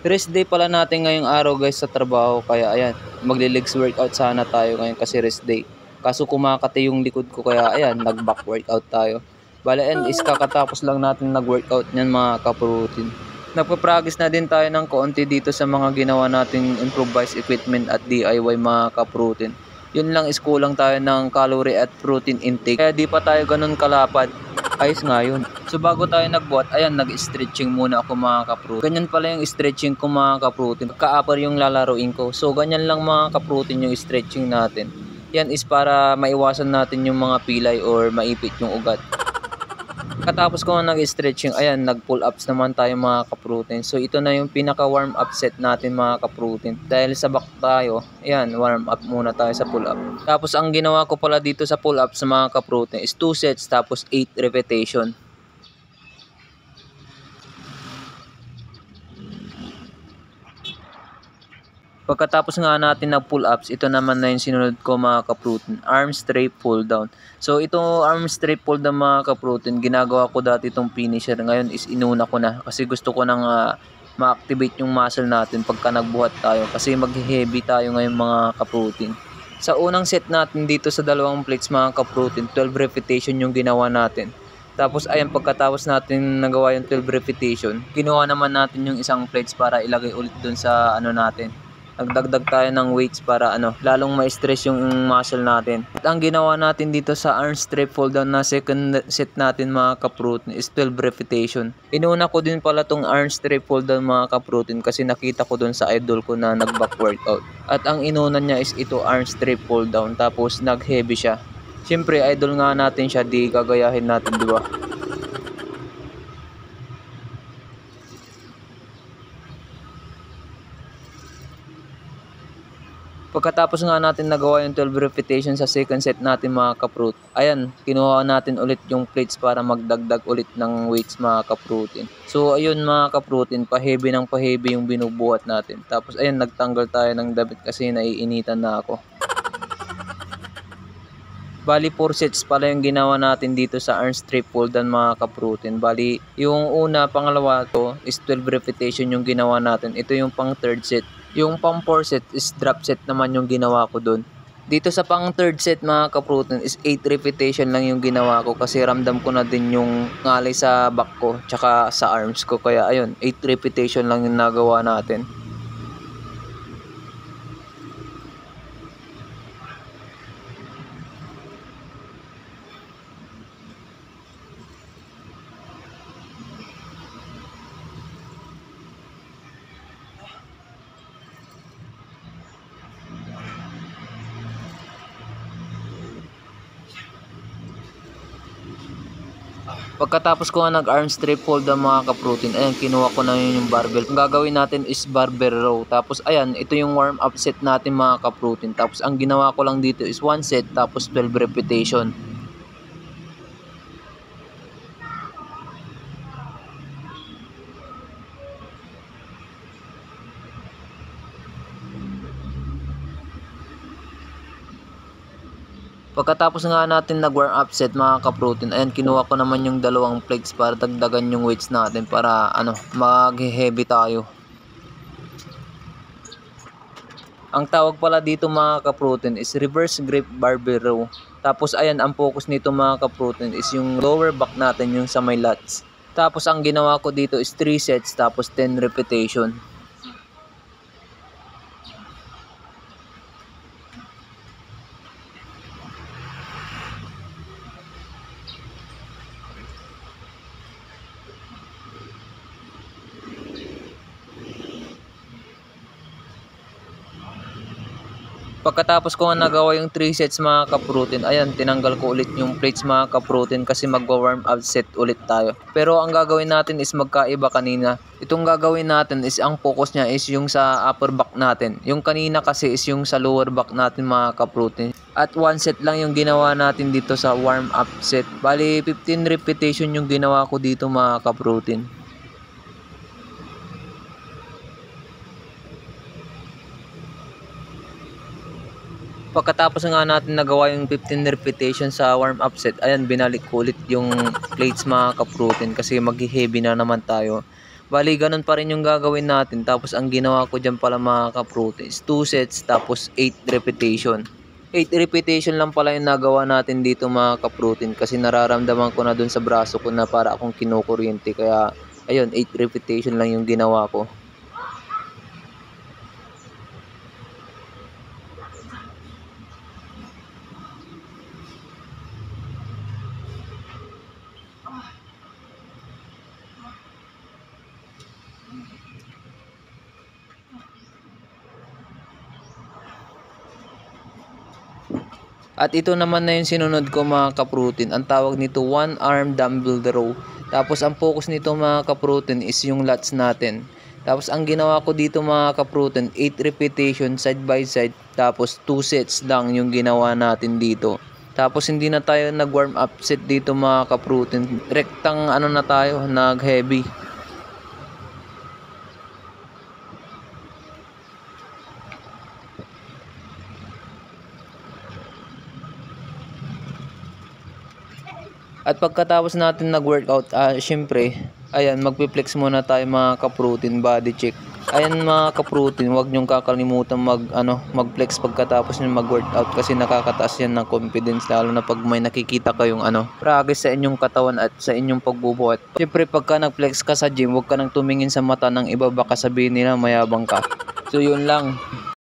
Rest day pala natin ngayong araw guys sa trabaho kaya ayan, magle-legs workout sana tayo ngayon kasi rest day. Kaso kumakati yung likod ko kaya ayan, nag-back workout tayo. Bale and is kakatapos lang natin nag-workout niyan mga kapurutin. Nagpa-practice na din tayo ng konti dito sa mga ginawa nating improvised equipment at DIY mga kapurutin. Yun lang is kulang tayo ng calorie at protein intake. Kaya di pa tayo ganun kalapad. Ayos nga yun. So bago tayo nagbuhat, ayan, nag-stretching muna ako mga kaprutin. Ganyan pala yung stretching ko mga kaprutin. Kaapar yung lalaroin ko. So ganyan lang mga kaprutin yung stretching natin. Yan is para maiwasan natin yung mga pilay or maipit yung ugat. Katapos ko nag-stretching, ayan, nag-pull ups naman tayo mga kaprutin. So ito na yung pinaka warm up set natin mga kaprutin. Dahil sa back tayo, ayan, warm up muna tayo sa pull up. Tapos ang ginawa ko pala dito sa pull up sa mga kaprutin is 2 sets tapos 8 repetition. Pagkatapos nga natin nag pull ups, ito naman na yung sinunod ko mga kaprutin, arm straight pull down. So ito arm straight pull down mga kaprutin, ginagawa ko dati itong finisher, ngayon is inuna ko na kasi gusto ko nang ma-activate yung muscle natin pagka nagbuhat tayo kasi mag-heavy tayo ngayon mga kaprutin. Sa unang set natin dito sa dalawang plates mga kaprutin, 12 repetition yung ginawa natin. Tapos ayan, pagkatapos natin nagawa yung 12 repetition, ginawa naman natin yung isang plates para ilagay ulit dun sa ano natin. Nagdagdag tayo ng weights para lalong ma-stress yung muscle natin. At ang ginawa natin dito sa arm straight pull down na second set natin mga kaprutin is 12 repetition. Inuna ko din pala tong arm straight pull down mga kaprutin kasi nakita ko dun sa idol ko na nag-back workout. At ang inuna niya is ito arm straight pull down tapos nag-heavy siya. Siyempre idol nga natin siya, di gagayahin natin, di ba? Pagkatapos nga natin nagawa yung 12 repetition sa second set natin mga kaprut, ayan, kinuha natin ulit yung plates para magdagdag ulit ng weights mga kaprutin. So ayun mga kaprutin, pa-heavy ng pa-heavy yung binubuhat natin. Tapos ayan, nagtanggal tayo ng damit kasi naiinitan na ako. Bali 4 sets pala yung ginawa natin dito sa arm straight pull down mga kaprutin. Bali yung una, pangalawa to is 12 repetition yung ginawa natin. Ito yung pang third set. Yung pang 4 set is drop set naman yung ginawa ko dun. Dito sa pang third set mga kaprutin is 8 repetition lang yung ginawa ko kasi ramdam ko na din yung ngalay sa back ko tsaka sa arms ko. Kaya ayun, 8 repetition lang yung nagawa natin. Pagkatapos ko nga nag-arm straight pull down mga kaprutin, ayan, kinuha ko na yun yung barbell. Ang gagawin natin is barbell row. Tapos ayan, ito yung warm up set natin mga kaprutin. Tapos ang ginawa ko lang dito is 1 set tapos 12 repetition. Pagkatapos nga natin nag-warm up set mga kaprutin, ayan, kinuha ko naman yung dalawang plates para dagdagan yung weights natin para mag-heavy tayo. Ang tawag pala dito mga kaprutin is reverse grip barbell row. Tapos ayan, ang focus nito mga kaprutin is yung lower back natin, yung sa may lats. Tapos ang ginawa ko dito is 3 sets tapos 10 repetition. Pagkatapos ko nga nagawa yung 3 sets mga kaprutin, ayan, tinanggal ko ulit yung plates mga kaprutin kasi magwa-warm up set ulit tayo. Pero ang gagawin natin is magkaiba kanina. Itong gagawin natin is ang focus niya is yung sa upper back natin. Yung kanina kasi is yung sa lower back natin mga kaprutin. At 1 set lang yung ginawa natin dito sa warm up set. Bali 15 repetition yung ginawa ko dito mga kaprutin. Pagkatapos nga natin nagawa yung 15 repetition sa warm up set, ayan, binalik ko ulit yung plates mga kaprutin kasi mag-heavy na naman tayo. Bali, ganun pa rin yung gagawin natin. Tapos, ang ginawa ko dyan pala mga ka-protein is 2 sets tapos 8 repetition. 8 repetition lang pala yung nagawa natin dito mga ka-protein kasi nararamdaman ko na dun sa braso ko na para akong kinukuryente. Kaya, ayun, 8 repetition lang yung ginawa ko. At ito naman na yung sinunod ko mga ka-protein. Ang tawag nito one arm dumbbell row. Tapos ang focus nito mga ka-protein is yung lats natin. Tapos ang ginawa ko dito mga ka-protein, 8 repetition side by side. Tapos 2 sets lang yung ginawa natin dito. Tapos hindi na tayo nag-warm up set dito mga ka-protein. Rektang ano na tayo, nag-heavy. At pagkatapos natin nag-workout, syempre, ayan, magpi-flex muna tayo mga ka-protein, body check. Ayan mga ka-protein, huwag nyong kakalimutan mag-flex pagkatapos nyo mag-workout kasi nakakataas yan ng confidence lalo na pag may nakikita kayong progress sa inyong katawan at sa inyong pagbubuhat. Syempre, pagka nag-flex ka sa gym, huwag ka nang tumingin sa mata ng iba, baka sabihin nila mayabang ka. So, yun lang.